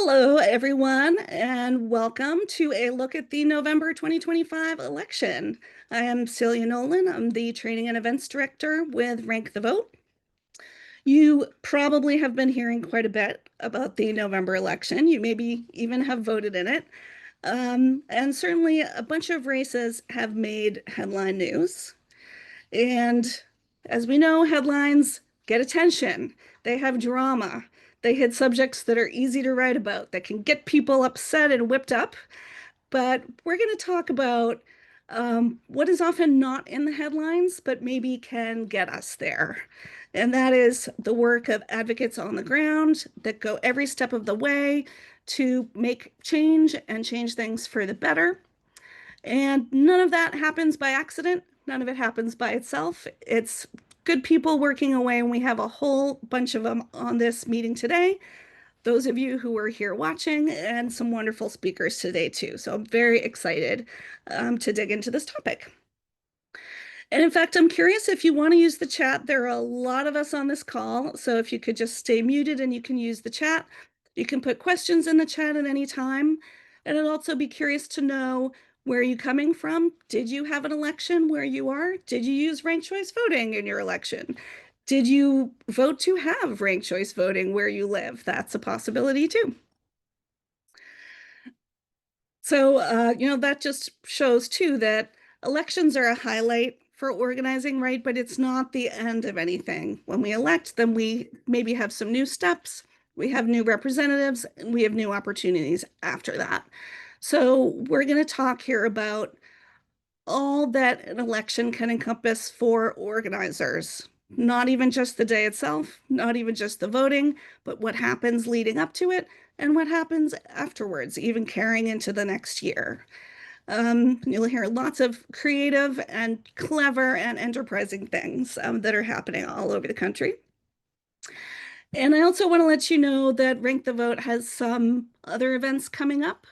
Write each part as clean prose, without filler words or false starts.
Hello, everyone, and welcome to a look at the November 2025 election. I am Celia Nolan. I'm the Training and Events Director with Rank the Vote. You probably have been hearing quite a bit about the November election. You maybe even have voted in it. And certainly a bunch of races have made headline news. And as we know, headlines get attention, they have drama, they hit subjects that are easy to write about, that can get people upset and whipped up. But we're going to talk about what is often not in the headlines, but maybe can get us there. And that is the work of advocates on the ground that go every step of the way to make change and change things for the better. And none of that happens by accident. None of it happens by itself. It's good people working away, and we have a whole bunch of them on this meeting today. Those of you who are here watching, and some wonderful speakers today, too. So I'm very excited to dig into this topic. And in fact, I'm curious if you want to use the chat. There are a lot of us on this call, so if you could just stay muted and you can use the chat. You can put questions in the chat at any time. And I'd also be curious to know, where are you coming from? Did you have an election where you are? Did you use ranked choice voting in your election? Did you vote to have ranked choice voting where you live? That's a possibility too. So, that just shows too that elections are a highlight for organizing, right? But it's not the end of anything. When we elect, then we maybe have some new steps, we have new representatives, and we have new opportunities after that. So we're going to talk here about all that an election can encompass for organizers. Not even just the day itself, not even just the voting, but what happens leading up to it and what happens afterwards, even carrying into the next year. You'll hear lots of creative and clever and enterprising things that are happening all over the country. And I also want to let you know that Rank the Vote has some other events coming up.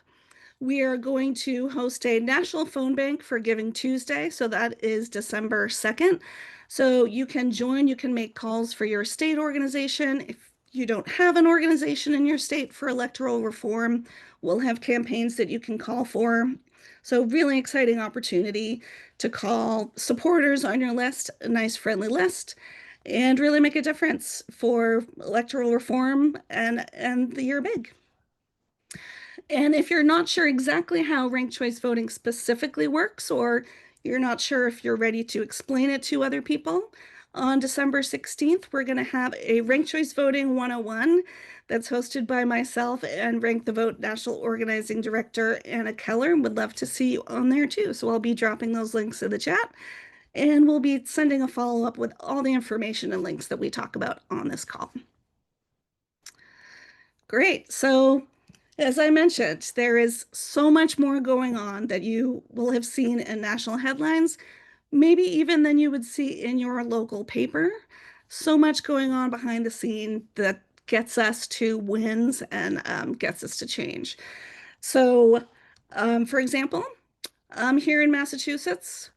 We are going to host a national phone bank for Giving Tuesday. So that is December 2nd. So you can join, you can make calls for your state organization. If you don't have an organization in your state for electoral reform, we'll have campaigns that you can call for. So really exciting opportunity to call supporters on your list, a nice friendly list, and really make a difference for electoral reform and the year big. And if you're not sure exactly how ranked choice voting specifically works, or you're not sure if you're ready to explain it to other people, on December 16th, we're going to have a Ranked Choice Voting 101 that's hosted by myself and Rank the Vote National Organizing Director Anna Keller. Would love to see you on there too. So I'll be dropping those links in the chat, and we'll be sending a follow-up with all the information and links that we talk about on this call. Great. So as I mentioned, there is so much more going on that you will have seen in national headlines, maybe even than you would see in your local paper. So much going on behind the scene that gets us to wins and gets us to change. So, for example, here in Massachusetts,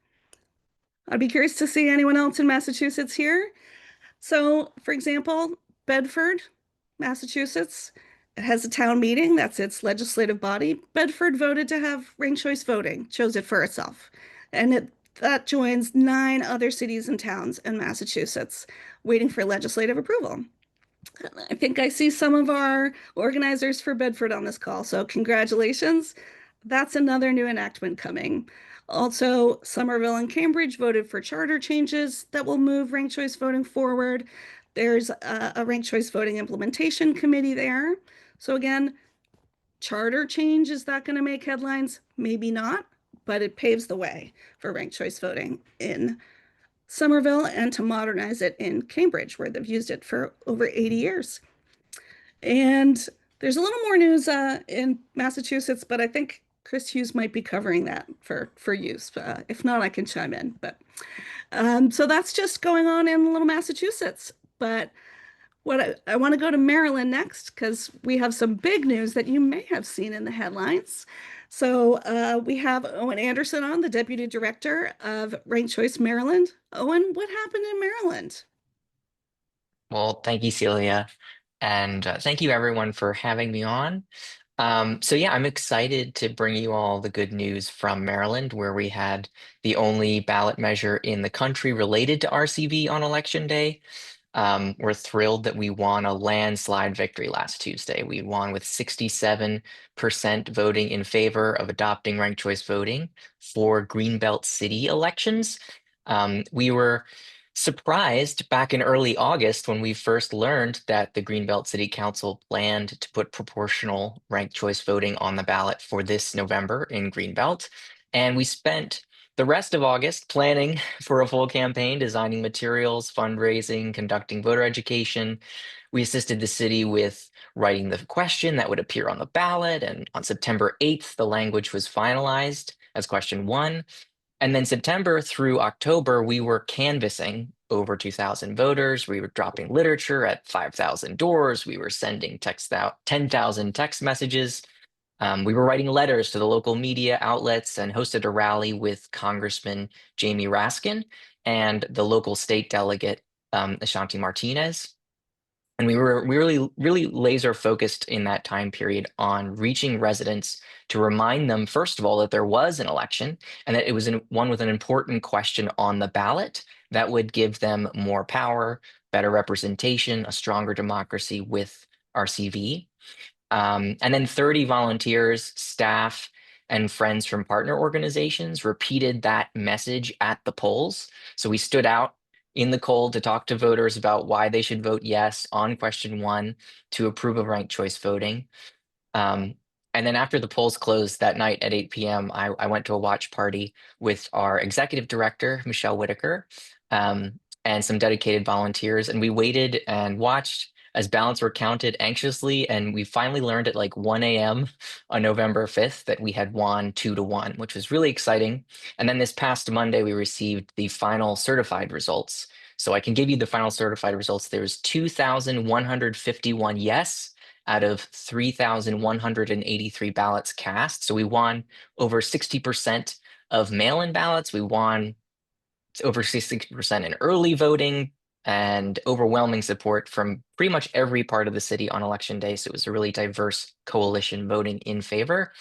I'd be curious to see anyone else in Massachusetts here. So, for example, Bedford, Massachusetts, it has a town meeting, that's its legislative body. Bedford voted to have ranked choice voting, chose it for itself. And that joins 9 other cities and towns in Massachusetts waiting for legislative approval. I think I see some of our organizers for Bedford on this call, so congratulations. That's another new enactment coming. Also, Somerville and Cambridge voted for charter changes that will move ranked choice voting forward. There's a ranked choice voting implementation committee there. So again, charter change, is that going to make headlines? Maybe not, but it paves the way for ranked choice voting in Somerville and to modernize it in Cambridge, where they've used it for over 80 years. And there's a little more news in Massachusetts, but I think Chris Hughes might be covering that for use. If not, I can chime in. But so that's just going on in little Massachusetts. But what I want to go to Maryland next, because we have some big news that you may have seen in the headlines. So we have Owen Anderson on, the Deputy Director of Ranked Choice Maryland. Owen, what happened in Maryland? Well, thank you, Celia. And thank you everyone for having me on. So yeah, I'm excited to bring you all the good news from Maryland, where we had the only ballot measure in the country related to RCV on election day. We're thrilled that we won a landslide victory last Tuesday. We won with 67% voting in favor of adopting ranked choice voting for Greenbelt city elections. We were surprised back in early August when we first learned that the Greenbelt City Council planned to put proportional ranked choice voting on the ballot for this November in Greenbelt. And we spent the rest of August planning for a full campaign, designing materials, fundraising, conducting voter education. We assisted the city with writing the question that would appear on the ballot. And on September 8th, the language was finalized as question one. And then September through October, we were canvassing over 2,000 voters. We were dropping literature at 5,000 doors. We were sending text out 10,000 text messages. We were writing letters to the local media outlets and hosted a rally with Congressman Jamie Raskin and the local state delegate, Ashanti Martinez. And we were really laser focused in that time period on reaching residents to remind them, first of all, that there was an election and that it was one with an important question on the ballot that would give them more power, better representation, a stronger democracy with RCV. And then 30 volunteers, staff, and friends from partner organizations repeated that message at the polls. So we stood out in the cold to talk to voters about why they should vote yes on question one to approve of ranked choice voting. Um, and then after the polls closed that night at 8 p.m., I went to a watch party with our executive director, Michelle Whitaker, and some dedicated volunteers. And we waited and watched as ballots were counted anxiously. And we finally learned at like 1 a.m. on November 5th that we had won 2-1, which was really exciting. And then this past Monday, we received the final certified results. So I can give you the final certified results. There was 2,151 yes out of 3,183 ballots cast. So we won over 60% of mail-in ballots. We won over 60% in early voting and overwhelming support from pretty much every part of the city on election day. So it was a really diverse coalition voting in favor.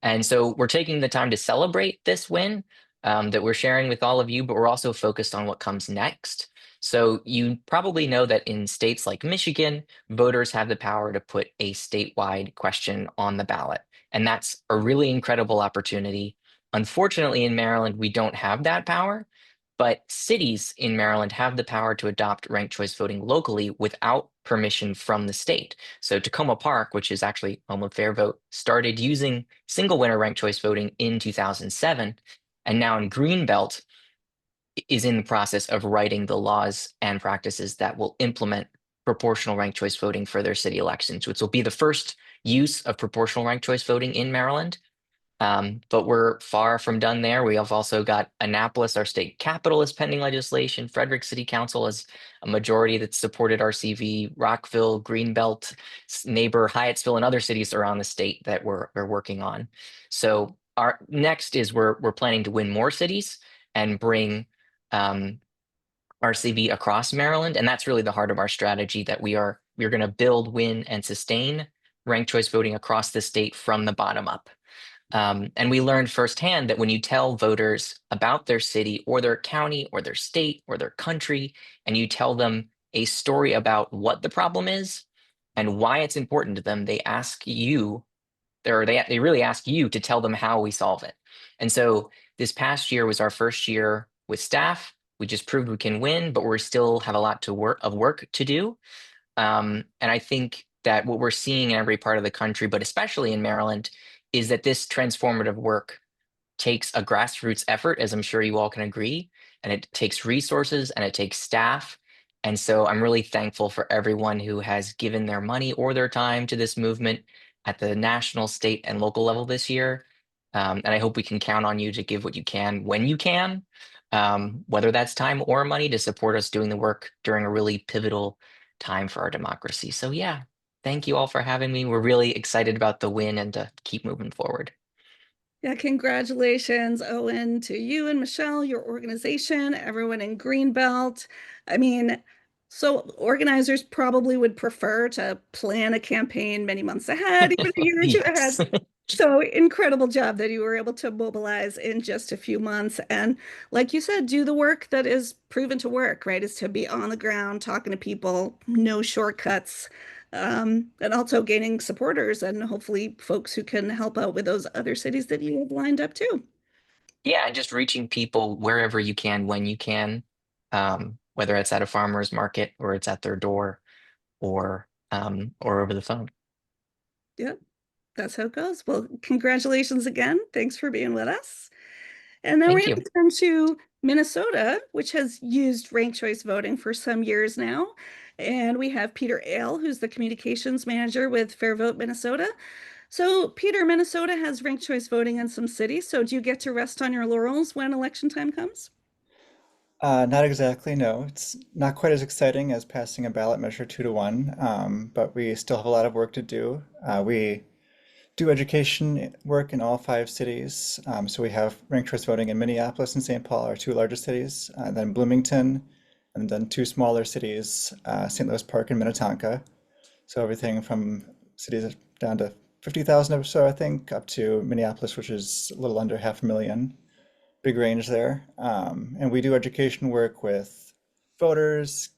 And so we're taking the time to celebrate this win that we're sharing with all of you, but we're also focused on what comes next. So you probably know that in states like Michigan, voters have the power to put a statewide question on the ballot. And that's a really incredible opportunity. Unfortunately, in Maryland, we don't have that power, but cities in Maryland have the power to adopt ranked choice voting locally without permission from the state. So Tacoma Park, which is actually home of FairVote, started using single winner ranked choice voting in 2007. And now in Greenbelt is in the process of writing the laws and practices that will implement proportional ranked choice voting for their city elections, which will be the first use of proportional ranked choice voting in Maryland. But we're far from done there. We have also got Annapolis, our state capital, is pending legislation. Frederick City Council has a majority that supported RCV. Rockville, Greenbelt, neighbor Hyattsville, and other cities around the state that we're working on. So our next is we're planning to win more cities and bring RCV across Maryland, and that's really the heart of our strategy. That we're going to build, win, and sustain ranked choice voting across the state from the bottom up. And we learned firsthand that when you tell voters about their city or their county or their state or their country, and you tell them a story about what the problem is and why it's important to them, they ask you, or they really ask you to tell them how we solve it. And so this past year was our first year with staff. We just proved we can win, but we still have a lot to work to do. And I think that what we're seeing in every part of the country, but especially in Maryland, is that this transformative work takes a grassroots effort, as I'm sure you all can agree, and it takes resources and it takes staff. And so I'm really thankful for everyone who has given their money or their time to this movement at the national, state, and local level this year. And I hope we can count on you to give what you can when you can, whether that's time or money, to support us doing the work during a really pivotal time for our democracy. So yeah, thank you all for having me. We're really excited about the win and to keep moving forward. Yeah, congratulations, Owen, to you and Michelle, your organization, everyone in Greenbelt. I mean, So organizers probably would prefer to plan a campaign many months ahead, even a year or two ahead. Yes. So incredible job that you were able to mobilize in just a few months. And like you said, do the work that is proven to work, right? Is to be on the ground, talking to people, no shortcuts, and also gaining supporters and hopefully folks who can help out with those other cities that you have lined up too. Yeah, and just reaching people wherever you can, when you can, whether it's at a farmer's market or it's at their door or over the phone. Yep, that's how it goes. Well, congratulations again. Thanks for being with us. And now we're Thank going you. to turn to Minnesota, which has used ranked choice voting for some years now. And we have Peter Ale, who's the communications manager with FairVote Minnesota. So, Peter, Minnesota has ranked choice voting in some cities. So, do you get to rest on your laurels when election time comes? Not exactly, no. It's not quite as exciting as passing a ballot measure 2-1, but we still have a lot of work to do. We do education work in all 5 cities. So we have ranked choice voting in Minneapolis and St. Paul, our 2 largest cities, then Bloomington, and then 2 smaller cities, St. Louis Park and Minnetonka. So everything from cities down to 50,000 or so, I think, up to Minneapolis, which is a little under 500,000. Big range there. And we do education work with voters,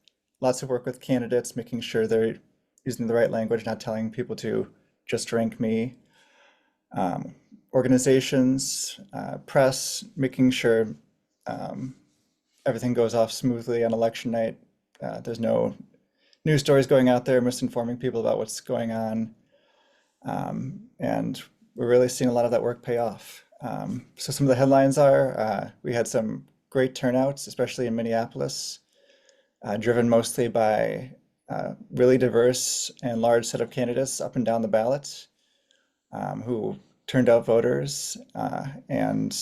lots of work with candidates, making sure they're using the right language, not telling people to just rank me. Um, Organizations, press, making sure um, everything goes off smoothly on election night. There's no news stories going out there misinforming people about what's going on. And we're really seeing a lot of that work pay off. So some of the headlines are we had some great turnouts, especially in Minneapolis, driven mostly by really diverse and large set of candidates up and down the ballot who turned out voters and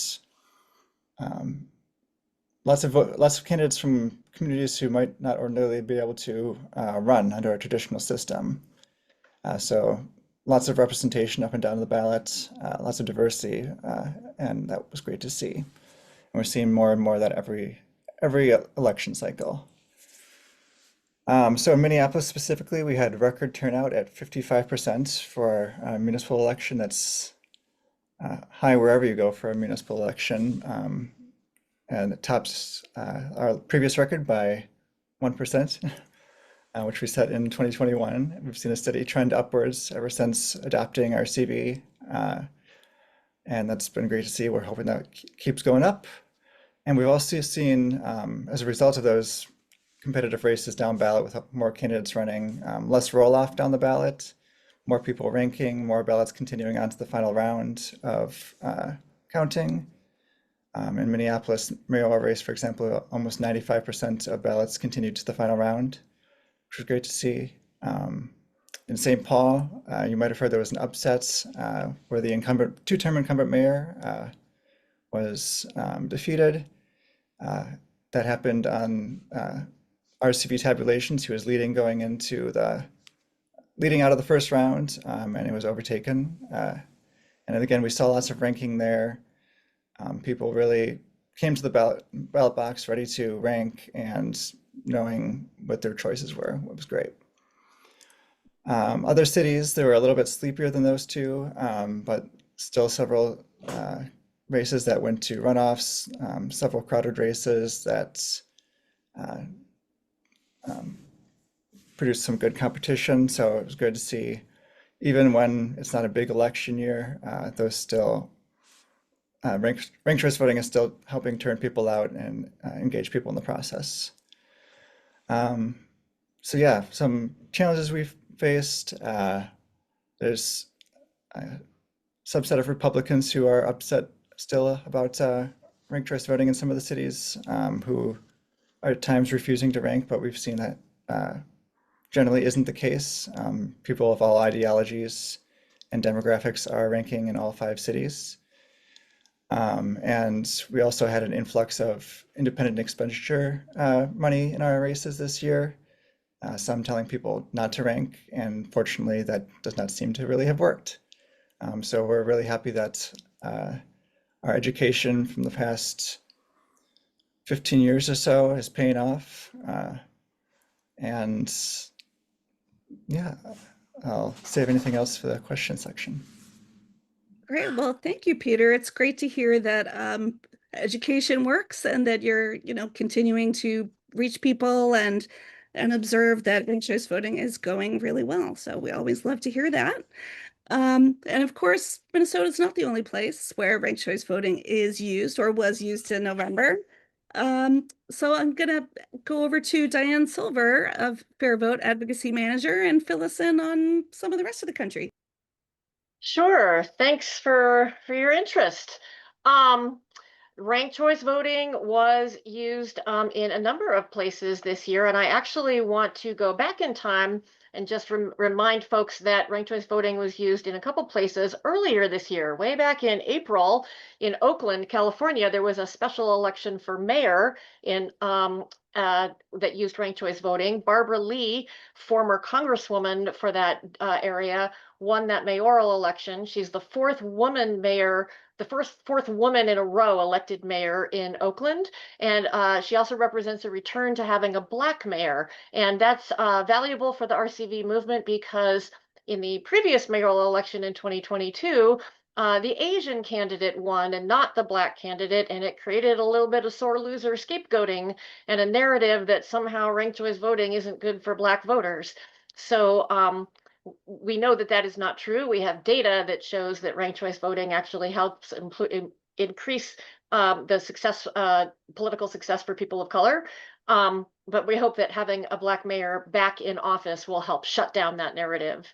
um, lots of candidates from communities who might not ordinarily be able to run under a traditional system. So lots of representation up and down the ballot, lots of diversity, and that was great to see. And we're seeing more and more of that every election cycle. So in Minneapolis specifically, we had record turnout at 55% for our municipal election. That's high wherever you go for a municipal election, and it tops our previous record by 1%. Which we set in 2021. We've seen a steady trend upwards ever since adopting RCV, and that's been great to see. We're hoping that keeps going up. And we've also seen, as a result of those competitive races down ballot with more candidates running, less roll-off down the ballot, more people ranking, more ballots continuing on to the final round of counting. In Minneapolis mayoral race, for example, almost 95% of ballots continued to the final round, which was great to see. In St. Paul, you might have heard there was an upset where the two-term incumbent mayor was defeated. That happened on RCV tabulations. He was leading out of the first round, and it was overtaken. And again, we saw lots of ranking there. People really came to the ballot box ready to rank and knowing what their choices were. It was great. Other cities, they were a little bit sleepier than those two, but still several races that went to runoffs, several crowded races that produced some good competition. So it was good to see, even when it's not a big election year, those still ranked choice voting is still helping turn people out and engage people in the process. So yeah, some challenges we've faced. There's a subset of Republicans who are upset still about ranked choice voting in some of the cities, who are at times refusing to rank, but we've seen that generally isn't the case. People of all ideologies and demographics are ranking in all 5 cities. And we also had an influx of independent expenditure money in our races this year. Some telling people not to rank, and fortunately that does not seem to really have worked. So we're really happy that our education from the past 15 years or so is paying off. And yeah, I'll save anything else for the question section. Great. Well, thank you, Peter. It's great to hear that education works and that you're, continuing to reach people and observe that ranked choice voting is going really well. So we always love to hear that. And of course, Minnesota is not the only place where ranked choice voting is used or was used in November. So I'm gonna go over to Diane Silver of FairVote Advocacy Manager and fill us in on some of the rest of the country. Sure. Thanks for your interest. Ranked choice voting was used in a number of places this year, and I actually want to go back in time and just remind folks that ranked choice voting was used in a couple places earlier this year. Way back in April in Oakland, California, there was a special election for mayor in that used ranked choice voting. Barbara Lee, former congresswoman for that area, won that mayoral election. She's the fourth woman mayor, the fourth woman in a row elected mayor in Oakland. And she also represents a return to having a Black mayor. And that's valuable for the RCV movement because in the previous mayoral election in 2022, the Asian candidate won and not the Black candidate, and it created a little bit of sore loser scapegoating and a narrative that somehow ranked choice voting isn't good for Black voters. So we know that that is not true. We have data that shows that ranked choice voting actually helps increase the success, political success for people of color. But we hope that having a Black mayor back in office will help shut down that narrative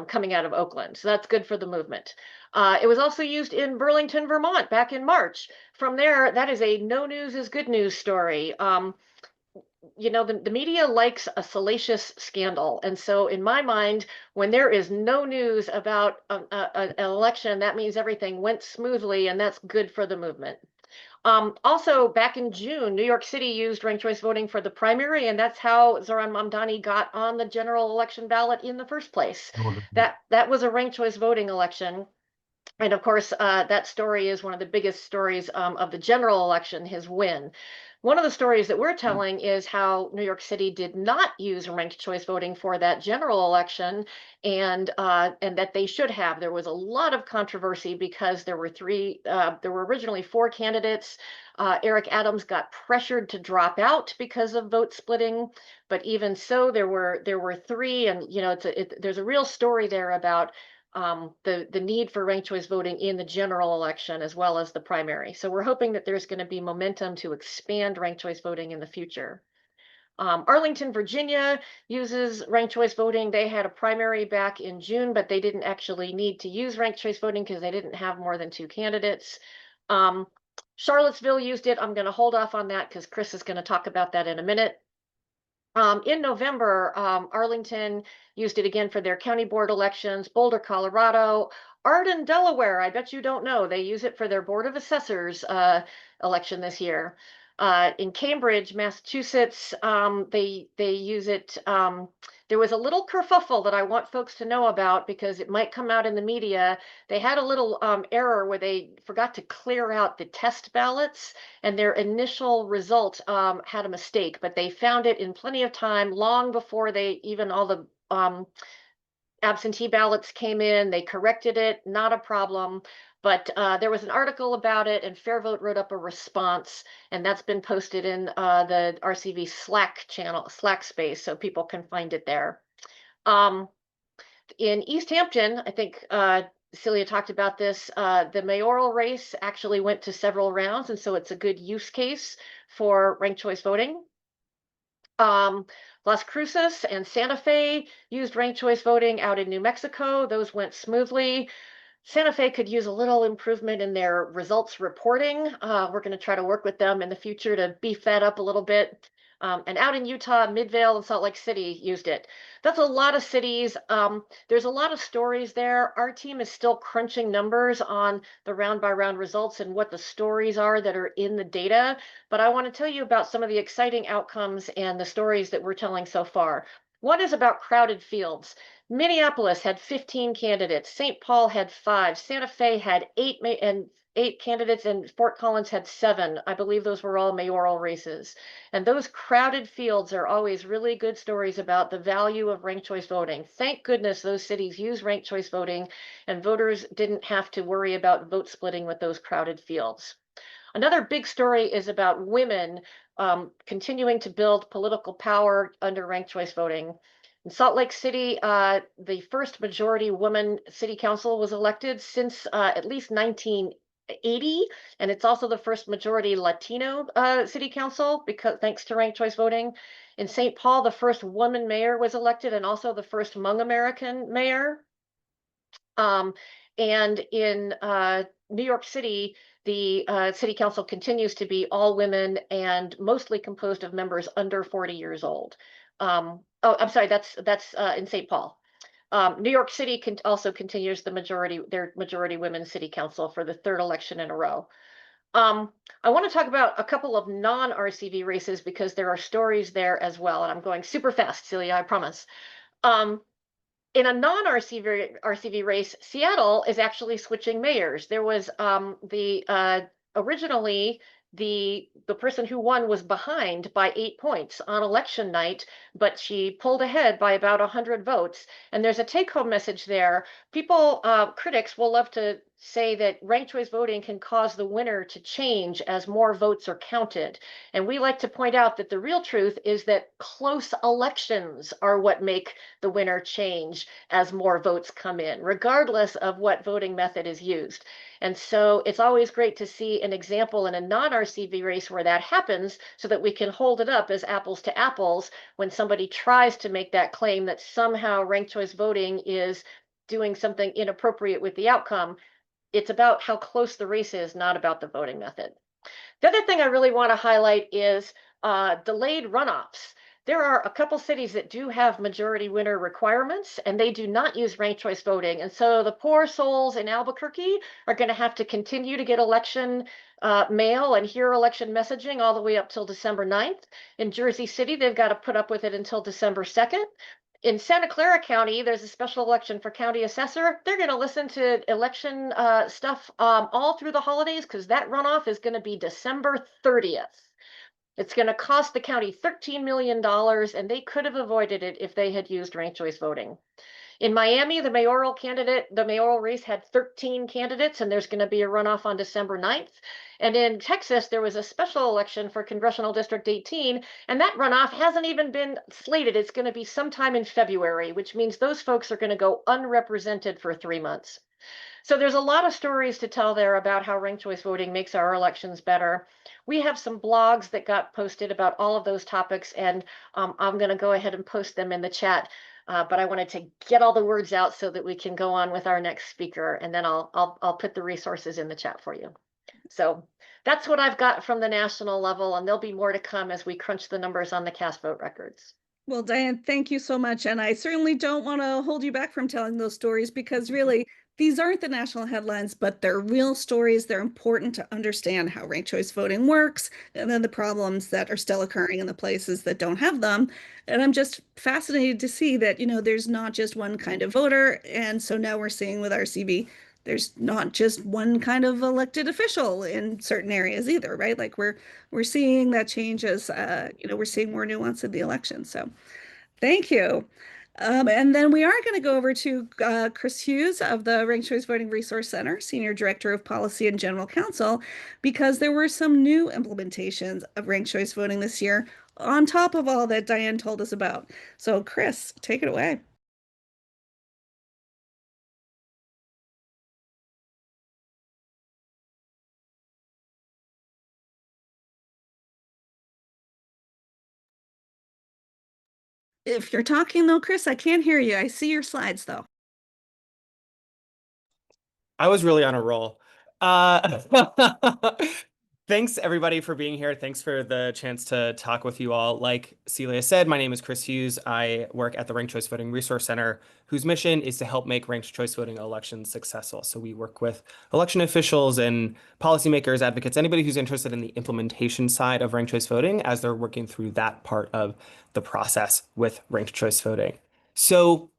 coming out of Oakland. So that's good for the movement. It was also used in Burlington, Vermont back in March. From there, that is a no news is good news story. The media likes a salacious scandal. And so in my mind, when there is no news about an election, that means everything went smoothly, and that's good for the movement. Also, back in June, New York City used ranked choice voting for the primary, and that's how Zohran Mamdani got on the general election ballot in the first place. That was a ranked choice voting election. And of course, that story is one of the biggest stories of the general election, his win. One of the stories that we're telling is how New York City did not use ranked choice voting for that general election, and that they should have. There was a lot of controversy because there were originally four candidates. Eric Adams got pressured to drop out because of vote splitting, but even so, there were three, and there's a real story there about the need for ranked choice voting in the general election as well as the primary. So we're hoping that there's going to be momentum to expand ranked choice voting in the future. Arlington, Virginia uses ranked choice voting. They had a primary back in June, but they didn't actually need to use ranked choice voting because they didn't have more than two candidates. Charlottesville used it. I'm going to hold off on that because Chris is going to talk about that in a minute. In November, Arlington used it again for their county board elections. Boulder, Colorado, Arden, Delaware. I bet you don't know. They use it for their Board of Assessors election this year. In Cambridge, Massachusetts, they use it. There was a little kerfuffle that I want folks to know about because it might come out in the media. They had a little error where they forgot to clear out the test ballots, and their initial result had a mistake, but they found it in plenty of time, long before all the absentee ballots came in. They corrected it, not a problem. But there was an article about it, and FairVote wrote up a response, and that's been posted in the RCV Slack channel, Slack space, so people can find it there. In East Hampton, I think Celia talked about this, the mayoral race actually went to several rounds, and so it's a good use case for ranked choice voting. Las Cruces and Santa Fe used ranked choice voting out in New Mexico. Those went smoothly. Santa Fe could use a little improvement in their results reporting. We're going to try to work with them in the future to beef that up a little bit. And out in Utah, Midvale and Salt Lake City used it. That's a lot of cities. There's a lot of stories there. Our team is still crunching numbers on the round-by-round results and what the stories are that are in the data. But I want to tell you about some of the exciting outcomes and the stories that we're telling so far. One is about crowded fields. Minneapolis had 15 candidates. St. Paul had 5. Santa Fe had 8, and 8 candidates, and Fort Collins had 7. I believe those were all mayoral races. And those crowded fields are always really good stories about the value of ranked choice voting. Thank goodness those cities use ranked choice voting, and voters didn't have to worry about vote splitting with those crowded fields. Another big story is about women continuing to build political power under ranked choice voting. In Salt Lake City, the first majority woman city council was elected since at least 1980, and it's also the first majority Latino city council because thanks to ranked choice voting. In St. Paul, the first woman mayor was elected and also the first Hmong American mayor. And in New York City, the city council continues to be all women and mostly composed of members under 40 years old. Oh, I'm sorry, that's in St. Paul. New York City also continues their majority women city council for the 3rd election in a row. I want to talk about a couple of non-RCV races because there are stories there as well, and I'm going super fast, Celia, I promise. In a non-RCV race, Seattle is actually switching mayors. There was originally the person who won was behind by 8 points on election night, but she pulled ahead by about 100 votes. And there's a take-home message there. People, critics will love to say that ranked choice voting can cause the winner to change as more votes are counted. And we like to point out that the real truth is that close elections are what make the winner change as more votes come in, regardless of what voting method is used. And so it's always great to see an example in a non-RCV race where that happens so that we can hold it up as apples to apples when somebody tries to make that claim that somehow ranked choice voting is doing something inappropriate with the outcome. It's about how close the race is, not about the voting method. The other thing I really want to highlight is delayed runoffs. There are a couple cities that do have majority winner requirements, and they do not use ranked choice voting. And so the poor souls in Albuquerque are going to have to continue to get election mail and hear election messaging all the way up till December 9th. In Jersey City, they've got to put up with it until December 2nd. In Santa Clara County, there's a special election for county assessor. They're going to listen to election stuff all through the holidays because that runoff is going to be December 30th. It's going to cost the county $13 million, and they could have avoided it if they had used ranked choice voting. In Miami, the mayoral race had 13 candidates, and there's going to be a runoff on December 9th. And in Texas, there was a special election for Congressional District 18, and that runoff hasn't even been slated. It's going to be sometime in February, which means those folks are going to go unrepresented for 3 months. So there's a lot of stories to tell there about how ranked choice voting makes our elections better. We have some blogs that got posted about all of those topics, and I'm going to go ahead and post them in the chat. But I wanted to get all the words out so that we can go on with our next speaker, and then I'll put the resources in the chat for you. So that's what I've got from the national level, and there'll be more to come as we crunch the numbers on the cast vote records. Well, Diane, thank you so much. And I certainly don't want to hold you back from telling those stories because really, these aren't the national headlines, but they're real stories. They're important to understand how ranked choice voting works and then the problems that are still occurring in the places that don't have them. And I'm just fascinated to see that, there's not just one kind of voter. And so now we're seeing with RCV, there's not just one kind of elected official in certain areas either, right? Like we're seeing that changes, we're seeing more nuance in the election. So thank you. And then we are going to go over to Chris Hughes of the Ranked Choice Voting Resource Center, Senior Director of Policy and General Counsel, because there were some new implementations of ranked choice voting this year on top of all that Diane told us about. So Chris, take it away. If you're talking though, Chris, I can't hear you. I see your slides though. I was really on a roll. Thanks everybody for being here. Thanks for the chance to talk with you all. Like Celia said, my name is Chris Hughes. I work at the Ranked Choice Voting Resource Center, whose mission is to help make ranked choice voting elections successful. So we work with election officials and policymakers, advocates, anybody who's interested in the implementation side of ranked choice voting as they're working through that part of the process with ranked choice voting. So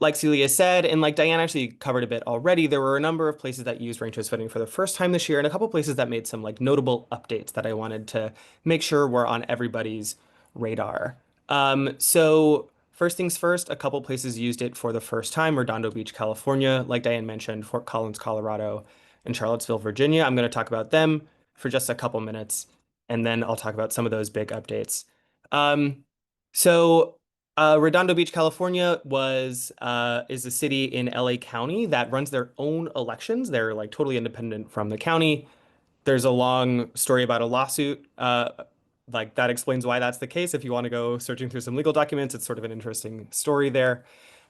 Like Celia said, and like Diane actually covered a bit already, there were a number of places that used ranked choice voting for the first time this year, and a couple places that made some like notable updates that I wanted to make sure were on everybody's radar. So first things first, a couple places used it for the first time: Redondo Beach, California, like Diane mentioned, Fort Collins, Colorado, and Charlottesville, Virginia. I'm going to talk about them for just a couple minutes, and then I'll talk about some of those big updates. Um, so Redondo Beach, California is a city in LA County that runs their own elections. They're like totally independent from the county. There's a long story about a lawsuit. Like that explains why that's the case. If you want to go searching through some legal documents, it's sort of an interesting story there.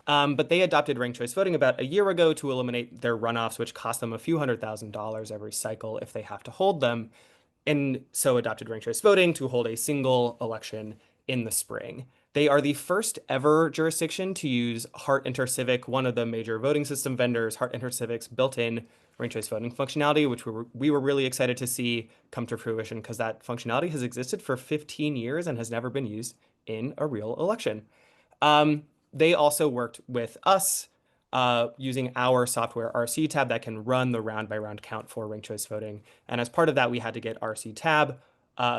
But they adopted ranked choice voting about a year ago to eliminate their runoffs, which cost them a few $100,000 every cycle if they have to hold them, and so adopted ranked choice voting to hold a single election in the spring. They are the first ever jurisdiction to use Hart InterCivic, one of the major voting system vendors. Hart InterCivic's built-in ranked choice voting functionality, which we were really excited to see come to fruition because that functionality has existed for 15 years and has never been used in a real election. They also worked with us using our software RC tab that can run the round by round count for ranked choice voting. And as part of that, we had to get RC tab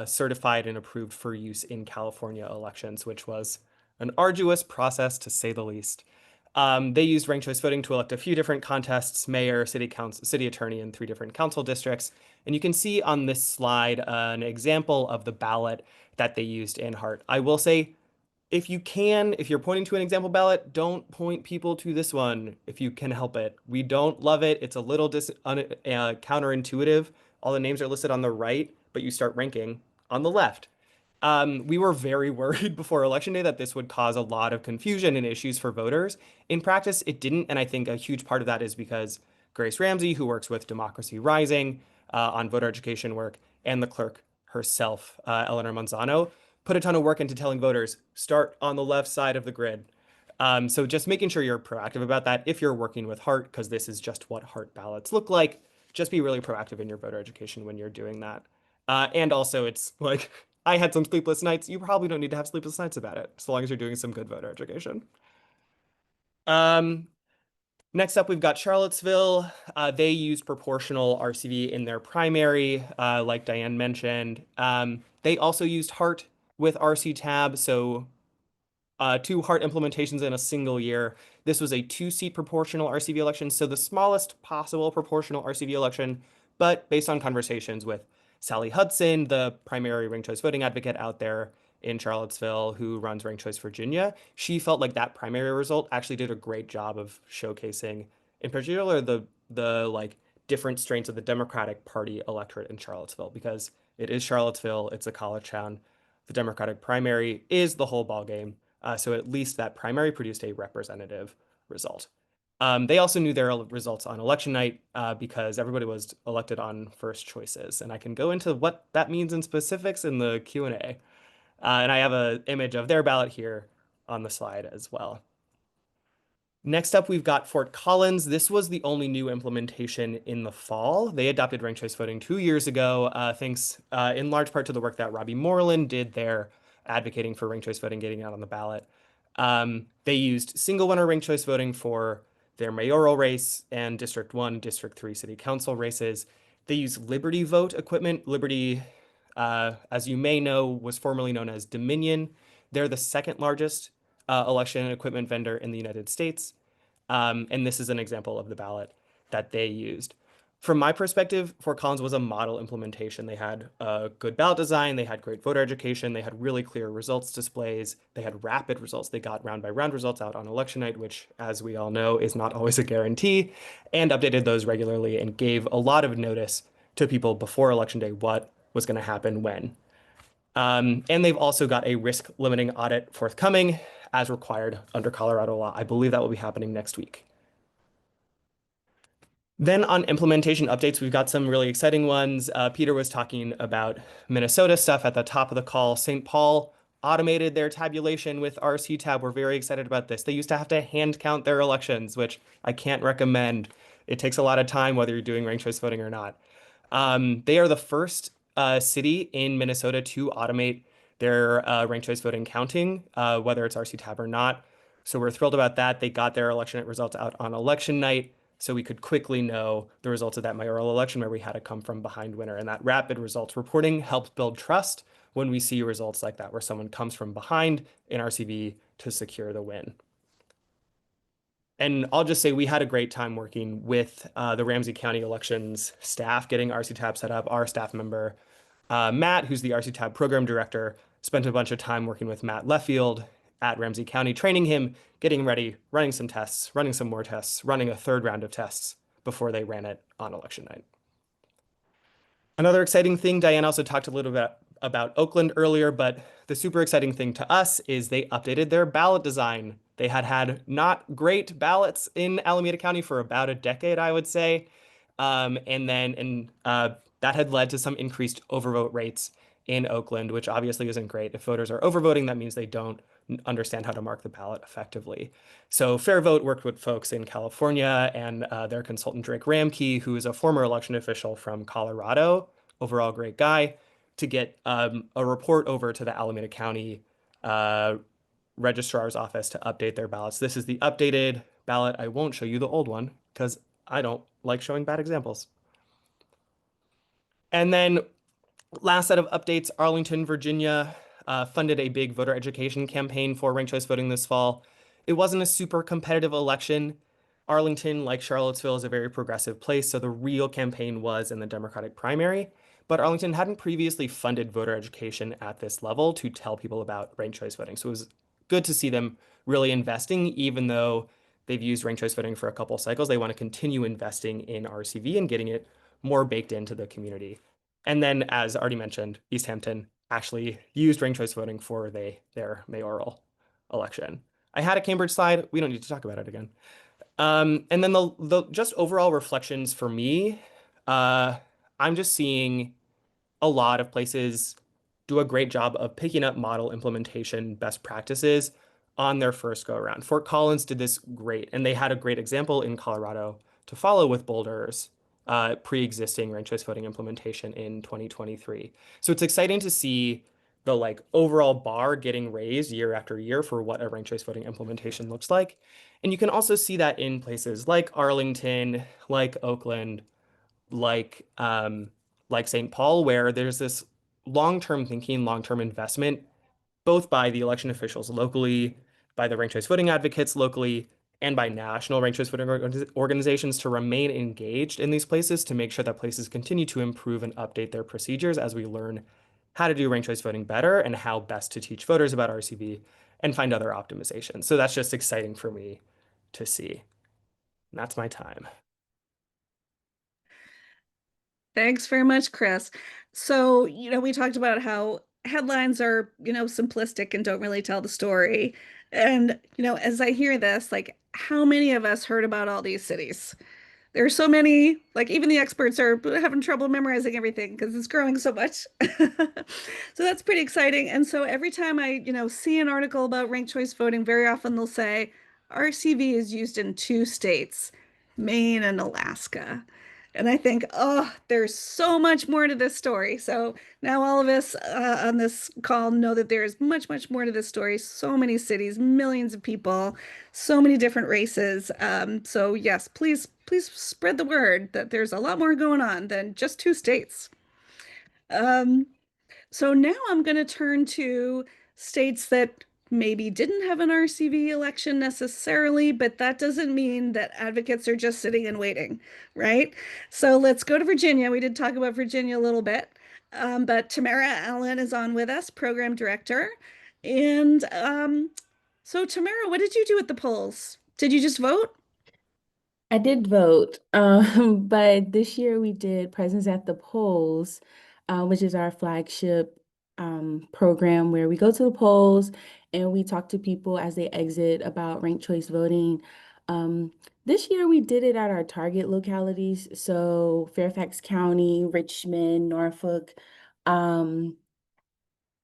certified and approved for use in California elections, which was an arduous process to say the least. They used ranked choice voting to elect a few different contests: mayor, city council, city attorney, and 3 different council districts. And you can see on this slide an example of the ballot that they used in Hart. I will say, if you're pointing to an example ballot, don't point people to this one if you can help it. We don't love it. It's a little counterintuitive. All the names are listed on the right, but you start ranking on the left. We were very worried before Election Day that this would cause a lot of confusion and issues for voters. In practice, it didn't, and I think a huge part of that is because Grace Ramsey, who works with Democracy Rising on voter education work, and the clerk herself, Eleanor Manzano, put a ton of work into telling voters, start on the left side of the grid. So just making sure you're proactive about that if you're working with Hart, because this is just what Hart ballots look like. Just be really proactive in your voter education when you're doing that. And also, it's like, I had some sleepless nights. You probably don't need to have sleepless nights about it, so long as you're doing some good voter education. Next up, we've got Charlottesville. They used proportional RCV in their primary, like Diane mentioned. They also used Hart with RC tab, so 2 Hart implementations in a single year. This was a 2-seat proportional RCV election, so the smallest possible proportional RCV election, but based on conversations with Sally Hudson, the primary ranked choice voting advocate out there in Charlottesville who runs Ranked Choice Virginia, she felt like that primary result actually did a great job of showcasing, in particular, the like different strains of the Democratic Party electorate in Charlottesville, because it is Charlottesville, it's a college town. The Democratic primary is the whole ballgame. So at least that primary produced a representative result. They also knew their results on election night because everybody was elected on first choices. And I can go into what that means in specifics in the Q&A. And I have an image of their ballot here on the slide as well. Next up, we've got Fort Collins. This was the only new implementation in the fall. They adopted ranked choice voting 2 years ago, thanks in large part to the work that Robbie Moreland did there, advocating for ranked choice voting getting out on the ballot. They used single winner ranked choice voting for their mayoral race and District 1, District 3 city council races. They used Liberty Vote equipment. Liberty, as you may know, was formerly known as Dominion. They're the second largest election equipment vendor in the United States. And this is an example of the ballot that they used. From my perspective, Fort Collins was a model implementation. They had a good ballot design, they had great voter education, they had really clear results displays, they had rapid results. They got round by round results out on election night, which, as we all know, is not always a guarantee, and updated those regularly and gave a lot of notice to people before election day what was going to happen when. And they've also got a risk limiting audit forthcoming as required under Colorado law. I believe that will be happening next week. Then on implementation updates, we've got some really exciting ones. Peter was talking about Minnesota stuff at the top of the call. St. Paul automated their tabulation with RC tab. We're very excited about this. They used to have to hand count their elections, which I can't recommend. It takes a lot of time, whether you're doing ranked choice voting or not. They are the first city in Minnesota to automate their ranked choice voting counting, whether it's RC tab or not. So we're thrilled about that. They got their election results out on election night, so we could quickly know the results of that mayoral election where we had a come from behind winner. And that rapid results reporting helps build trust when we see results like that, where someone comes from behind in RCV to secure the win. And I'll just say we had a great time working with the Ramsey County elections staff, getting RCTAB set up. Our staff member, Matt, who's the RCTAB program director, spent a bunch of time working with Matt Leffield at Ramsey County, training him, getting ready, running some tests, running some more tests, running a third round of tests before they ran it on election night. Another exciting thing, Diane also talked a little bit about Oakland earlier, but the super exciting thing to us is they updated their ballot design. They had not great ballots in Alameda County for about a decade, I would say. That had led to some increased overvote rates in Oakland, which obviously isn't great. If voters are overvoting, that means they don't understand how to mark the ballot effectively. So FairVote worked with folks in California and their consultant Drake Ramke, who is a former election official from Colorado, overall great guy, to get a report over to the Alameda County registrar's office to update their ballots. This is the updated ballot. I won't show you the old one because I don't like showing bad examples. And then last set of updates, Arlington, Virginia funded a big voter education campaign for ranked choice voting this fall. It wasn't a super competitive election. Arlington, like Charlottesville, is a very progressive place, so the real campaign was in the Democratic primary. But Arlington hadn't previously funded voter education at this level to tell people about ranked choice voting. So it was good to see them really investing, even though they've used ranked choice voting for a couple cycles. They want to continue investing in RCV and getting it more baked into the community. And then, as already mentioned, East Hampton actually used ranked choice voting for their mayoral election. I had a Cambridge slide. We don't need to talk about it again. And then the just overall reflections for me, I'm just seeing a lot of places do a great job of picking up model implementation best practices on their first go around. Fort Collins did this great, and they had a great example in Colorado to follow with Boulder's pre-existing ranked choice voting implementation in 2023. So it's exciting to see the overall bar getting raised year after year for what a ranked choice voting implementation looks like. And you can also see that in places like Arlington, like Oakland, like St. Paul, where there's this long-term thinking, long-term investment, both by the election officials locally, by the ranked choice voting advocates locally, and by national ranked choice voting organizations to remain engaged in these places to make sure that places continue to improve and update their procedures as we learn how to do ranked choice voting better and how best to teach voters about RCV and find other optimizations. So that's just exciting for me to see. And that's my time. Thanks very much, Chris. So, we talked about how headlines are, simplistic and don't really tell the story. And, as I hear this, how many of us heard about all these cities? There are so many, even the experts are having trouble memorizing everything because it's growing so much. So that's pretty exciting. And so every time I, see an article about ranked choice voting, very often they'll say RCV is used in 2 states, Maine and Alaska. And I think, oh, there's so much more to this story. So now all of us on this call know that there is much, much more to this story. So many cities, millions of people, so many different races. So yes, please spread the word that there's a lot more going on than just 2 states. So now I'm going to turn to states that maybe didn't have an RCV election necessarily, but that doesn't mean that advocates are just sitting and waiting, right? So let's go to Virginia. We did talk about Virginia a little bit, but Tamara Allen is on with us, program director. And so Tamara, what did you do at the polls? Did you just vote? I did vote, but this year we did Presence at the Polls, which is our flagship program where we go to the polls and we talk to people as they exit about ranked choice voting. This year we did it at our target localities, so Fairfax County, Richmond, Norfolk,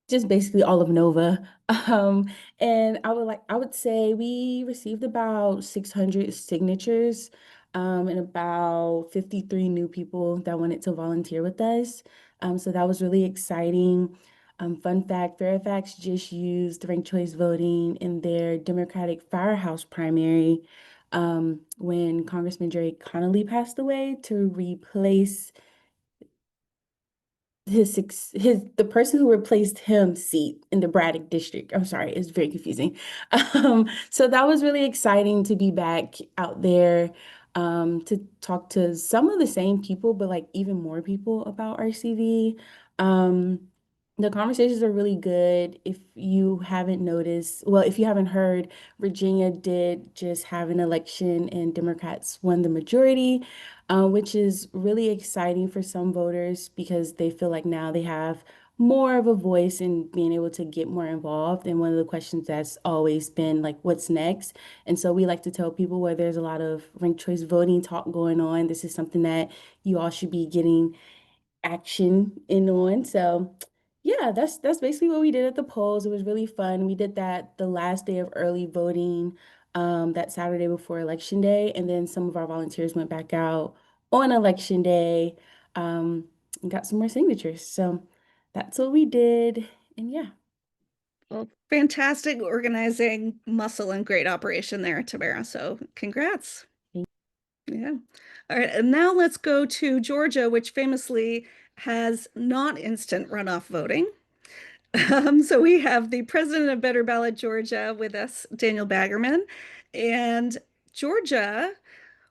just basically all of Nova. And I would say we received about 600 signatures, and about 53 new people that wanted to volunteer with us. So that was really exciting. Fun fact, Fairfax just used ranked choice voting in their Democratic firehouse primary when Congressman Jerry Connolly passed away to replace the person who replaced him's seat in the Braddock district. I'm sorry, it's very confusing. So that was really exciting to be back out there to talk to some of the same people, but like even more people about RCV. The conversations are really good. If you haven't noticed, well, if you haven't heard, Virginia did just have an election and Democrats won the majority, which is really exciting for some voters because they feel like now they have more of a voice in being able to get more involved. And one of the questions that's always been like, what's next? And so we like to tell people where there's a lot of ranked choice voting talk going on. This is something that you all should be getting action in on. So yeah, that's basically what we did at the polls. It was really fun. We did that the last day of early voting, that Saturday before Election Day, and then some of our volunteers went back out on Election Day, and got some more signatures. So that's what we did. And yeah. Well, fantastic organizing muscle and great operation there, Tamara. So congrats. Thank Yeah. All right. And now let's go to Georgia, which famously has not instant runoff voting. So we have the president of Better Ballot Georgia with us, Daniel Baggerman. And Georgia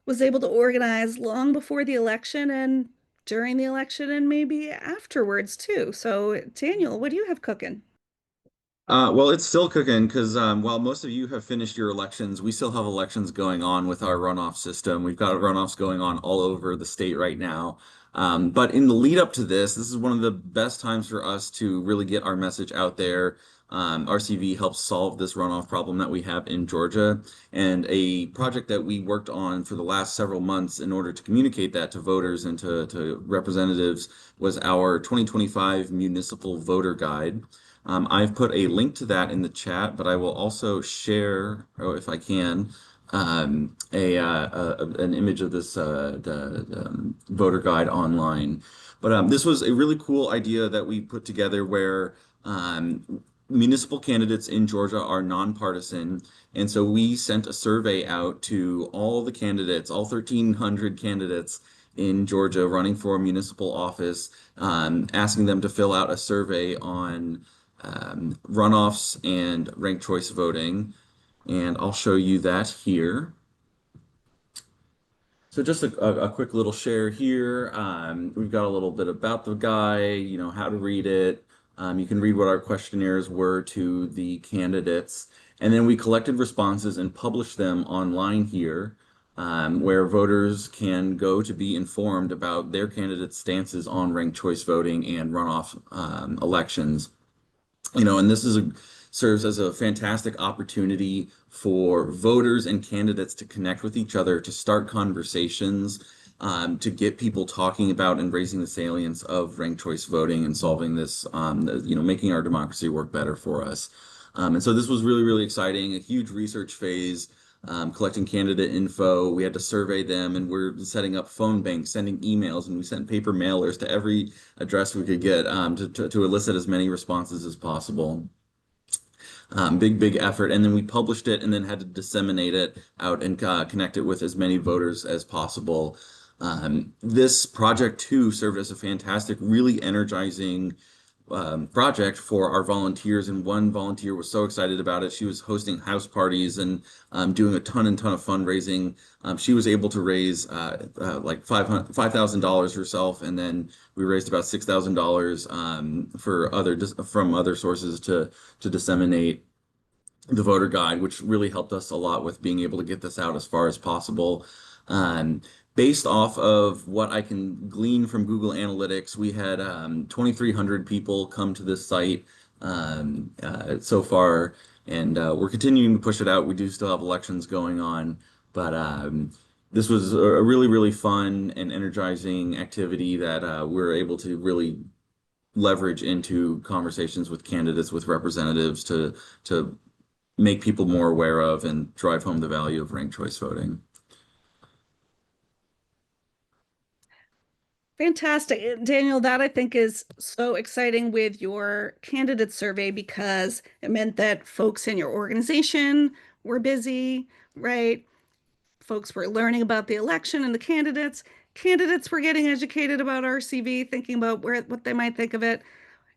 was able to organize long before the election and during the election and maybe afterwards too. So Daniel, what do you have cooking? Well, it's still cooking because while most of you have finished your elections, we still have elections going on with our runoff system. We've got runoffs going on all over the state right now. But in the lead up to this is one of the best times for us to really get our message out there. RCV helps solve this runoff problem that we have in Georgia. And a project that we worked on for the last several months in order to communicate that to voters and to representatives was our 2025 Municipal Voter Guide. I've put a link to that in the chat, but I will also share, or if I can, an image of this the voter guide online. But this was a really cool idea that we put together where municipal candidates in Georgia are nonpartisan. And so we sent a survey out to all the candidates, all 1,300 candidates in Georgia running for a municipal office, asking them to fill out a survey on runoffs and ranked choice voting. And I'll show you that here. So just a quick little share here. We've got a little bit about the guy, you know, how to read it. You can read what our questionnaires were to the candidates. And then we collected responses and published them online here, where voters can go to be informed about their candidates' stances on ranked choice voting and runoff elections. You know, and serves as a fantastic opportunity for voters and candidates to connect with each other, to start conversations, to get people talking about and raising the salience of ranked choice voting and solving this, you know, making our democracy work better for us. And so this was really, really exciting, a huge research phase, collecting candidate info. We had to survey them, and we're setting up phone banks, sending emails, and we sent paper mailers to every address we could get to elicit as many responses as possible. Big effort. And then we published it and then had to disseminate it out and connect it with as many voters as possible. This project too served as a fantastic, really energizing project for our volunteers, and one volunteer was so excited about it. She was hosting house parties and doing a ton of fundraising. She was able to raise like $5,000 herself, and then we raised about $6,000 from other sources to disseminate the voter guide, which really helped us a lot with being able to get this out as far as possible. Based off of what I can glean from Google Analytics, we had 2,300 people come to this site so far, and we're continuing to push it out. We do still have elections going on, but this was a really, really fun and energizing activity that we're able to really leverage into conversations with candidates, with representatives to make people more aware of and drive home the value of ranked choice voting. Fantastic. Daniel, that I think is so exciting with your candidate survey because it meant that folks in your organization were busy, right? Folks were learning about the election and the candidates. Candidates were getting educated about RCV, thinking about what they might think of it.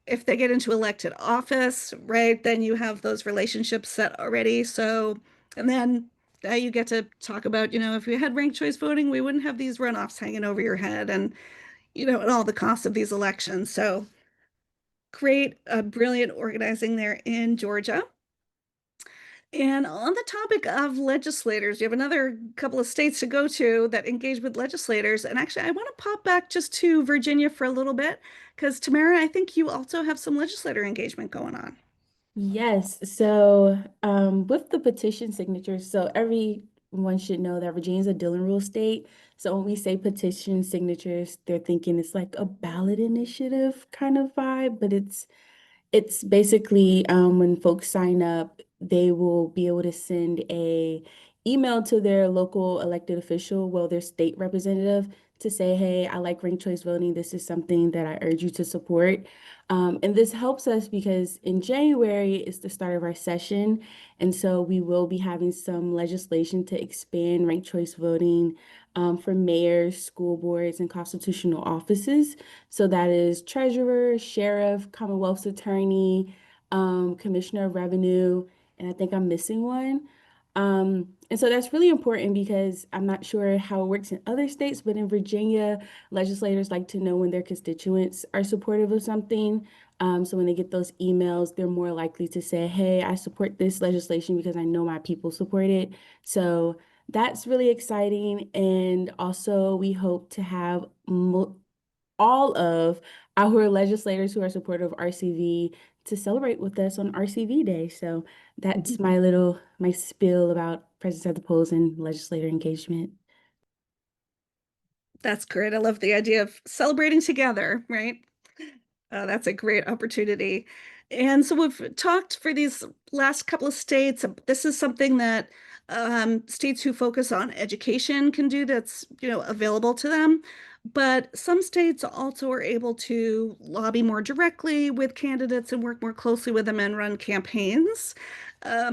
If they get into elected office, right, then you have those relationships set already. So, and then you get to talk about, if we had ranked choice voting, we wouldn't have these runoffs hanging over your head and, and all the costs of these elections. So great, brilliant organizing there in Georgia. And on the topic of legislators, you have another couple of states to go to that engage with legislators. And actually, I want to pop back just to Virginia for a little bit, because Tamara, I think you also have some legislator engagement going on. Yes, so with the petition signatures, so everyone should know that Virginia is a Dillon rule state. So when we say petition signatures, they're thinking it's like a ballot initiative kind of vibe, but it's basically when folks sign up, they will be able to send a email to their local elected official, well, their state representative, to say, hey, I like ranked choice voting. This is something that I urge you to support. And this helps us because in January is the start of our session. And so we will be having some legislation to expand ranked choice voting for mayors, school boards, and constitutional offices. So that is treasurer, sheriff, Commonwealth's attorney, commissioner of revenue, and I think I'm missing one. And so that's really important because I'm not sure how it works in other states, but in Virginia, legislators like to know when their constituents are supportive of something. So when they get those emails, they're more likely to say, hey, I support this legislation because I know my people support it. So that's really exciting. And also, we hope to have all of our legislators who are supportive of RCV to celebrate with us on RCV Day. So that's my spiel about presence at the polls and legislator engagement. That's great. I love the idea of celebrating together, right? That's a great opportunity. And so we've talked for these last couple of states. This is something that states who focus on education can do that's, available to them. But some states also are able to lobby more directly with candidates and work more closely with them and run campaigns.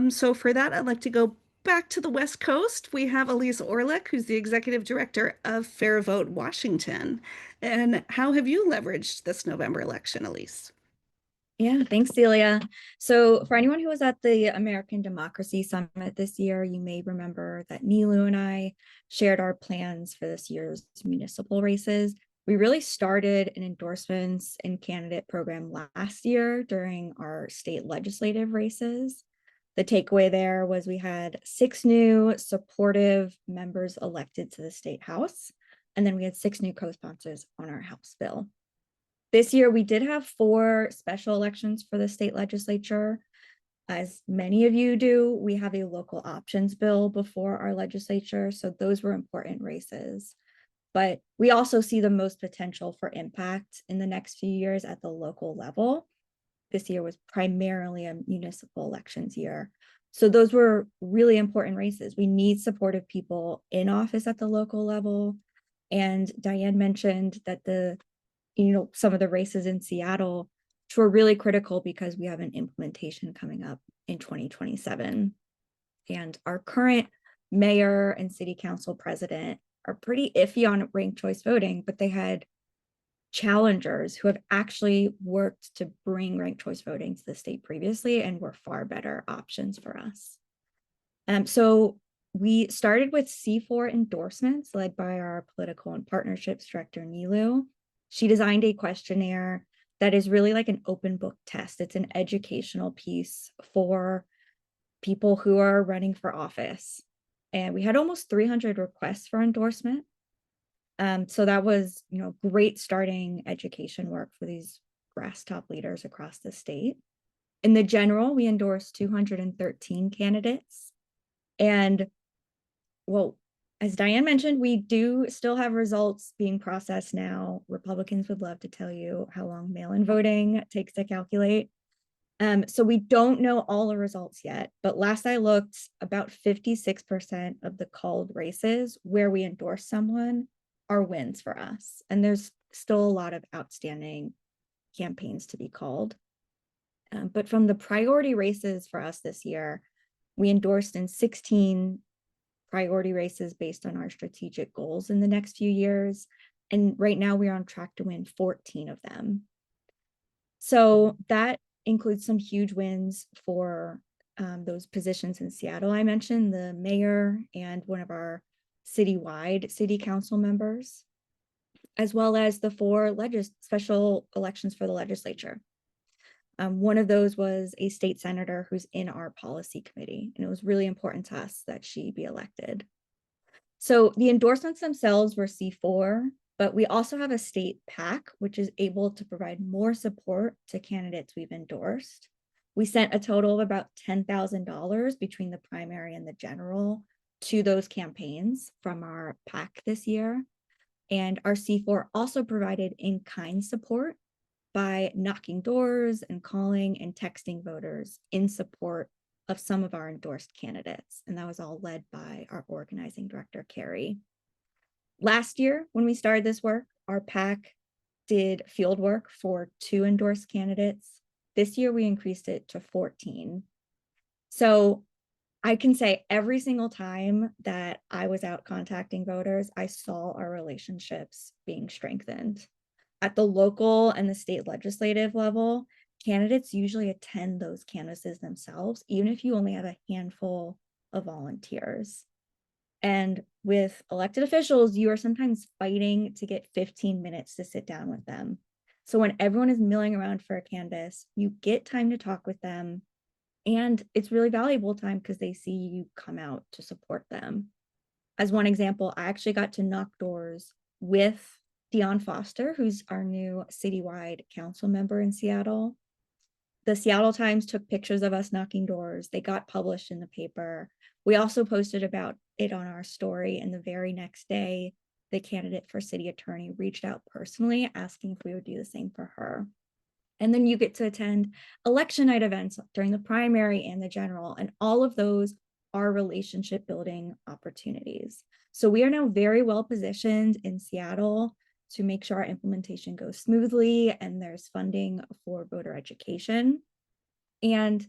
So for that, I'd like to go back to the West Coast. We have Elise Orlick, who's the executive director of FairVote Washington. And how have you leveraged this November election, Elise? Yeah, thanks, Celia. So for anyone who was at the American Democracy Summit this year, you may remember that Nilu and I shared our plans for this year's municipal races. We really started an endorsements and candidate program last year during our state legislative races. The takeaway there was we had 6 new supportive members elected to the state house, and then we had 6 new co-sponsors on our House bill. This year, we did have 4 special elections for the state legislature. As many of you do, we have a local options bill before our legislature, so those were important races. But we also see the most potential for impact in the next few years at the local level. This year was primarily a municipal elections year. So those were really important races. We need supportive people in office at the local level. And Diane mentioned that some of the races in Seattle, which were really critical because we have an implementation coming up in 2027. And our current mayor and city council president are pretty iffy on ranked choice voting, but they had challengers who have actually worked to bring ranked choice voting to the state previously and were far better options for us. So we started with C4 endorsements led by our political and partnerships director, Nilu. She designed a questionnaire that is really like an open book test. It's an educational piece for people who are running for office. And we had almost 300 requests for endorsement. So that was, great starting education work for these grass top leaders across the state. In the general, we endorsed 213 candidates. And well, as Diane mentioned, we do still have results being processed now. Republicans would love to tell you how long mail-in voting takes to calculate. So we don't know all the results yet, but last I looked, about 56% of the called races where we endorse someone are wins for us. And there's still a lot of outstanding campaigns to be called. But from the priority races for us this year, we endorsed in 16 priority races based on our strategic goals in the next few years. And right now we're on track to win 14 of them. So that includes some huge wins for those positions in Seattle. I mentioned the mayor and one of our citywide city council members, as well as the 4 special elections for the legislature. One of those was a state senator who's in our policy committee, and it was really important to us that she be elected. So the endorsements themselves were C4, but we also have a state PAC, which is able to provide more support to candidates we've endorsed. We sent a total of about $10,000 between the primary and the general to those campaigns from our PAC this year. And our C4 also provided in-kind support by knocking doors and calling and texting voters in support of some of our endorsed candidates. And that was all led by our organizing director, Carrie. Last year, when we started this work, our PAC did field work for 2 endorsed candidates. This year, we increased it to 14. So I can say every single time that I was out contacting voters, I saw our relationships being strengthened. At the local and the state legislative level, candidates usually attend those canvases themselves, even if you only have a handful of volunteers. And with elected officials, you are sometimes fighting to get 15 minutes to sit down with them. So when everyone is milling around for a canvas, you get time to talk with them. And it's really valuable time because they see you come out to support them. As one example, I actually got to knock doors with Dion Foster, who's our new citywide council member in Seattle. The Seattle Times took pictures of us knocking doors. They got published in the paper. We also posted about it on our story, and the very next day, the candidate for city attorney reached out personally asking if we would do the same for her. And then you get to attend election night events during the primary and the general, and all of those are relationship building opportunities. So we are now very well positioned in Seattle to make sure our implementation goes smoothly and there's funding for voter education. And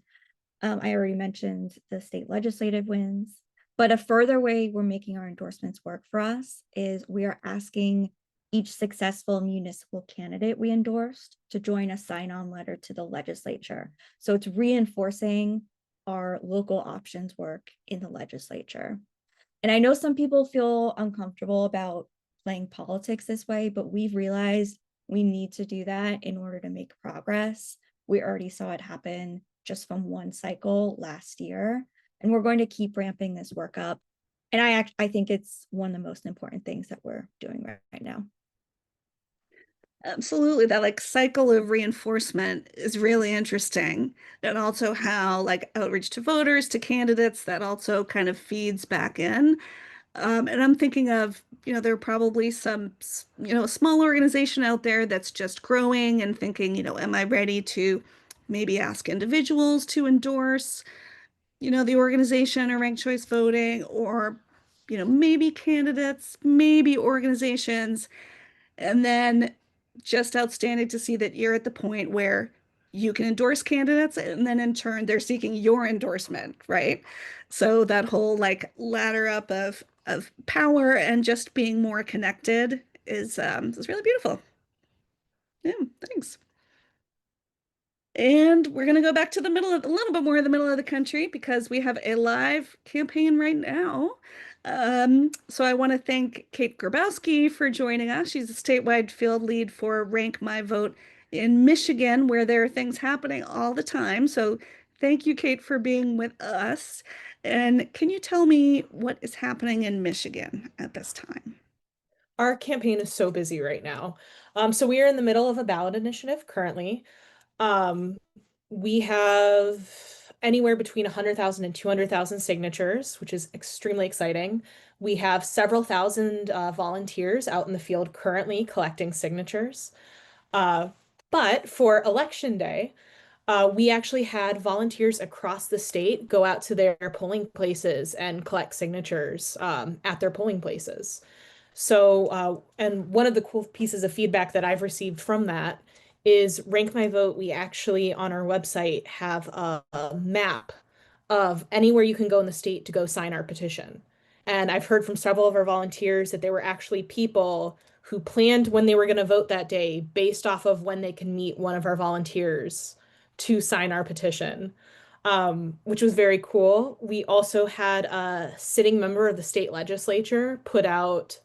I already mentioned the state legislative wins, but a further way we're making our endorsements work for us is we are asking each successful municipal candidate we endorsed to join a sign-on letter to the legislature. So it's reinforcing our local options work in the legislature. And I know some people feel uncomfortable about playing politics this way, but we've realized we need to do that in order to make progress. We already saw it happen just from one cycle last year, and we're going to keep ramping this work up. And I think it's one of the most important things that we're doing right now. Absolutely. That like cycle of reinforcement is really interesting. And also how like outreach to voters, to candidates, that also kind of feeds back in. And I'm thinking of, there are probably some, small organization out there that's just growing and thinking, am I ready to maybe ask individuals to endorse, the organization or ranked choice voting, or, maybe candidates, maybe organizations. And then just outstanding to see that you're at the point where you can endorse candidates and then in turn they're seeking your endorsement, right? So that whole like ladder up of power and just being more connected is really beautiful. Yeah, thanks. And we're going to go back to a little bit more of the middle of the country because we have a live campaign right now. So I want to thank Kate Grabowski for joining us. She's a statewide field lead for Rank My Vote in Michigan, where there are things happening all the time. So thank you, Kate, for being with us. And can you tell me what is happening in Michigan at this time? Our campaign is so busy right now. So we are in the middle of a ballot initiative currently. We have anywhere between 100,000 and 200,000 signatures, which is extremely exciting. We have several thousand volunteers out in the field currently collecting signatures. But for Election Day, we actually had volunteers across the state go out to their polling places and collect signatures at their polling places. So, and one of the cool pieces of feedback that I've received from that is Rank My Vote. We actually on our website have a map of anywhere you can go in the state to go sign our petition. And I've heard from several of our volunteers that there were actually people who planned when they were going to vote that day based off of when they can meet one of our volunteers to sign our petition, which was very cool. We also had a sitting member of the state legislature put out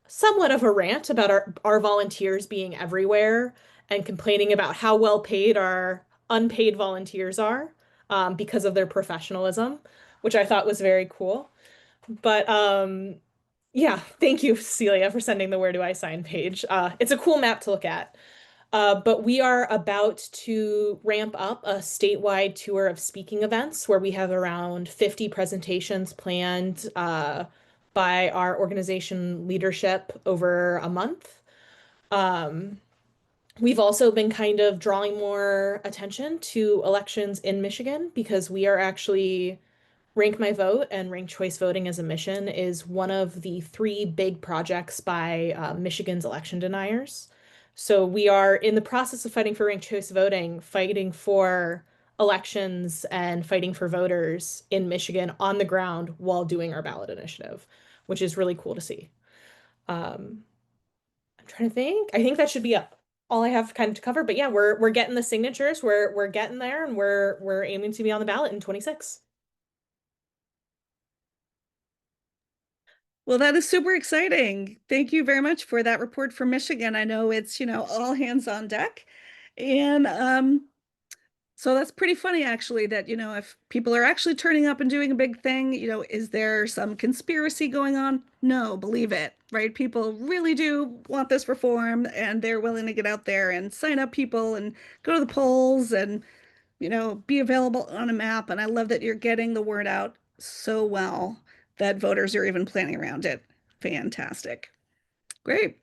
somewhat of a rant about our volunteers being everywhere and complaining about how well paid our unpaid volunteers are, because of their professionalism, which I thought was very cool. But yeah, thank you, Celia, for sending the Where Do I Sign page. It's a cool map to look at. But we are about to ramp up a statewide tour of speaking events where we have around 50 presentations planned by our organization leadership over a month. We've also been kind of drawing more attention to elections in Michigan because we are actually Rank My Vote and Ranked Choice Voting as a Mission is one of the three big projects by Michigan's election deniers. So we are in the process of fighting for ranked choice voting, fighting for elections and fighting for voters in Michigan on the ground while doing our ballot initiative, which is really cool to see. I'm trying to think. I think that should be all I have kind of to cover. But yeah, we're getting the signatures. We're getting there, and we're aiming to be on the ballot in 26. Well, that is super exciting. Thank you very much for that report from Michigan. I know it's, all hands on deck. And so that's pretty funny, actually, that, if people are actually turning up and doing a big thing, is there some conspiracy going on? No, believe it, right? People really do want this reform and they're willing to get out there and sign up people and go to the polls and, be available on a map. And I love that you're getting the word out so well that voters are even planning around it. Fantastic. Great.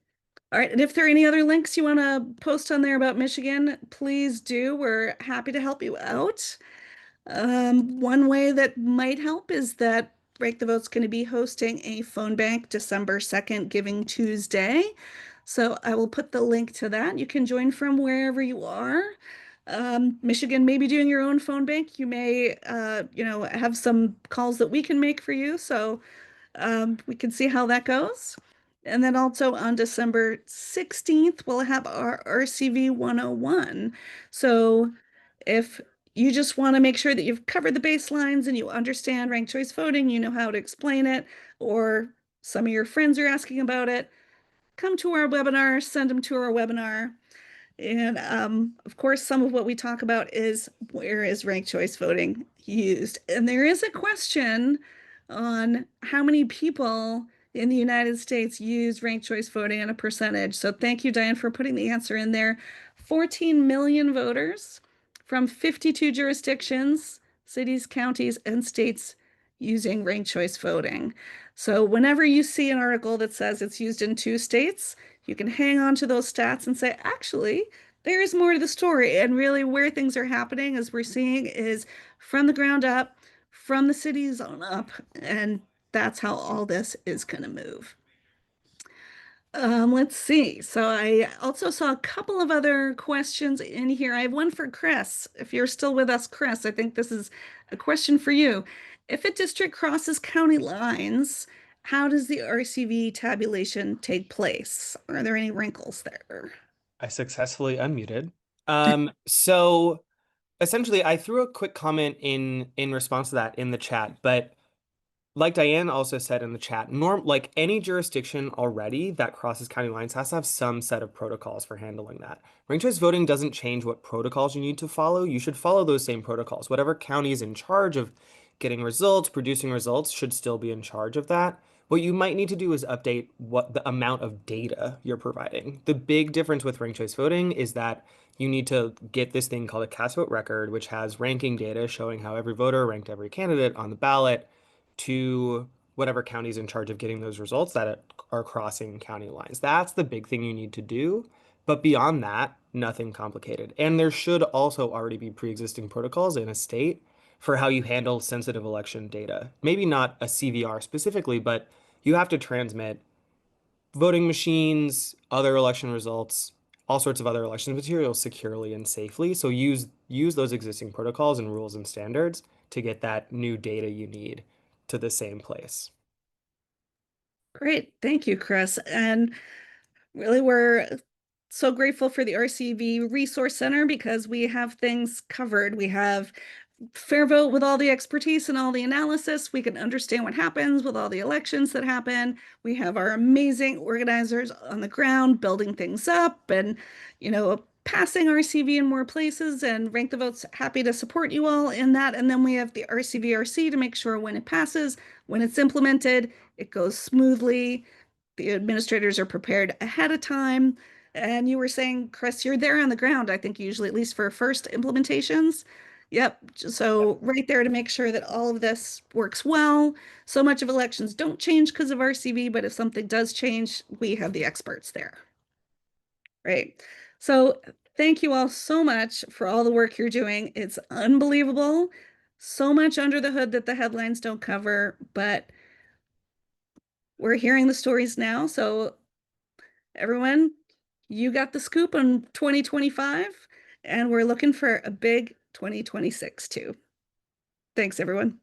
All right. And if there are any other links you want to post on there about Michigan, please do. We're happy to help you out. One way that might help is that Break the Vote's going to be hosting a phone bank December 2nd, Giving Tuesday. So I will put the link to that. You can join from wherever you are. Michigan may be doing your own phone bank. You may, have some calls that we can make for you. So we can see how that goes. And then also on December 16th, we'll have our RCV 101. So if you just want to make sure that you've covered the baselines and you understand ranked choice voting, you know how to explain it, or some of your friends are asking about it, come to our webinar, send them to our webinar. And of course, some of what we talk about is where is ranked choice voting used? And there is a question on how many people in the United States use ranked choice voting and a percentage. So thank you, Diane, for putting the answer in there. 14 million voters from 52 jurisdictions, cities, counties, and states using ranked choice voting. So whenever you see an article that says it's used in 2 states, you can hang on to those stats and say, actually, there is more to the story. And really where things are happening, as we're seeing, is from the ground up, from the cities on up. And that's how all this is going to move. Let's see. So I also saw a couple of other questions in here. I have one for Chris. If you're still with us, Chris, I think this is a question for you. If a district crosses county lines, how does the RCV tabulation take place? Are there any wrinkles there? I successfully unmuted. So essentially, I threw a quick comment in response to that in the chat, but like Diane also said in the chat, like any jurisdiction already that crosses county lines has to have some set of protocols for handling that. Ranked choice voting doesn't change what protocols you need to follow. You should follow those same protocols. Whatever county is in charge of getting results, producing results, should still be in charge of that. What you might need to do is update what the amount of data you're providing. The big difference with ranked choice voting is that you need to get this thing called a cast vote record, which has ranking data showing how every voter ranked every candidate on the ballot to whatever county's in charge of getting those results that are crossing county lines. That's the big thing you need to do. But beyond that, nothing complicated. And there should also already be pre-existing protocols in a state for how you handle sensitive election data. Maybe not a CVR specifically, but you have to transmit voting machines, other election results, all sorts of other election materials securely and safely. So use those existing protocols and rules and standards to get that new data you need to the same place. Great. Thank you, Chris. And really, we're so grateful for the RCV Resource Center because we have things covered. We have FairVote with all the expertise and all the analysis. We can understand what happens with all the elections that happen. We have our amazing organizers on the ground building things up and, passing RCV in more places, and Rank the Vote's happy to support you all in that. And then we have the RCVRC to make sure when it passes, when it's implemented, it goes smoothly. The administrators are prepared ahead of time. And you were saying, Chris, you're there on the ground, I think usually, at least for first implementations. Yep. So right there to make sure that all of this works well. So much of elections don't change because of RCV, but if something does change, we have the experts there. Right. So thank you all so much for all the work you're doing. It's unbelievable. So much under the hood that the headlines don't cover, but we're hearing the stories now. So everyone, you got the scoop on 2025, and we're looking for a big 2026 too. Thanks, everyone.